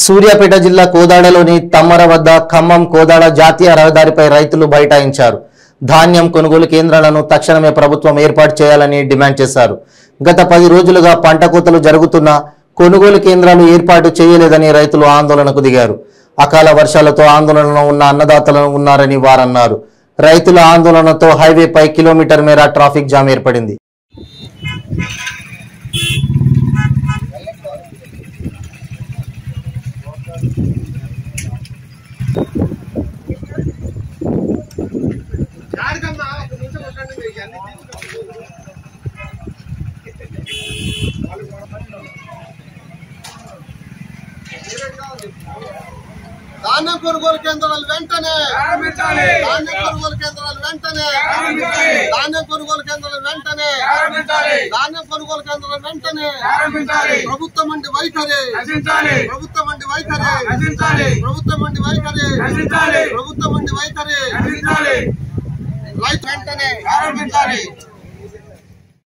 సూర్యాపేట జిల్లా కోదాడలోని తమ్మర వద్ద ఖమ్మం కోదాడ జాతీయ రహదారిపై రైతులు బైఠాయించారు. ధాన్యం కొనుగోలు కేంద్రాలను తక్షణమే ప్రభుత్వం ఏర్పాటు చేయాలని డిమాండ్ చేశారు. గత 10 రోజులుగా పంట కోతలు జరుగుతున్నా కొనుగోలు కేంద్రాలు ఏర్పాటు చేయలేదని రైతులు ఆందోళనకు దిగారు. అకాల వర్షాలతో ఆందోళనలో ఉన్న అన్నదాతలు ఉన్నారని వారన్నారు. రైతుల ఆందోళనతో హైవేపై కిలోమీటర్ మేర ట్రాఫిక్ జామ్ ఏర్పడింది. ధాన్యం కొనుగోలు కేంద్రాలు వెంటనే ధాన్యం కొనుగోలు కేంద్రాలు వెంటనే ధాన్యం కొనుగోలు కేంద్రాలు వెంటనే ధాన్యం కొనుగోలు కేంద్రాలు వెంటనే ప్రభుత్వం అండి వైఖరి ప్రభుత్వం అండి వైఖరి ప్రభుత్వం అండి వైఖరి ప్రభుత్వం అండి వైఖరి రైతు వెంటనే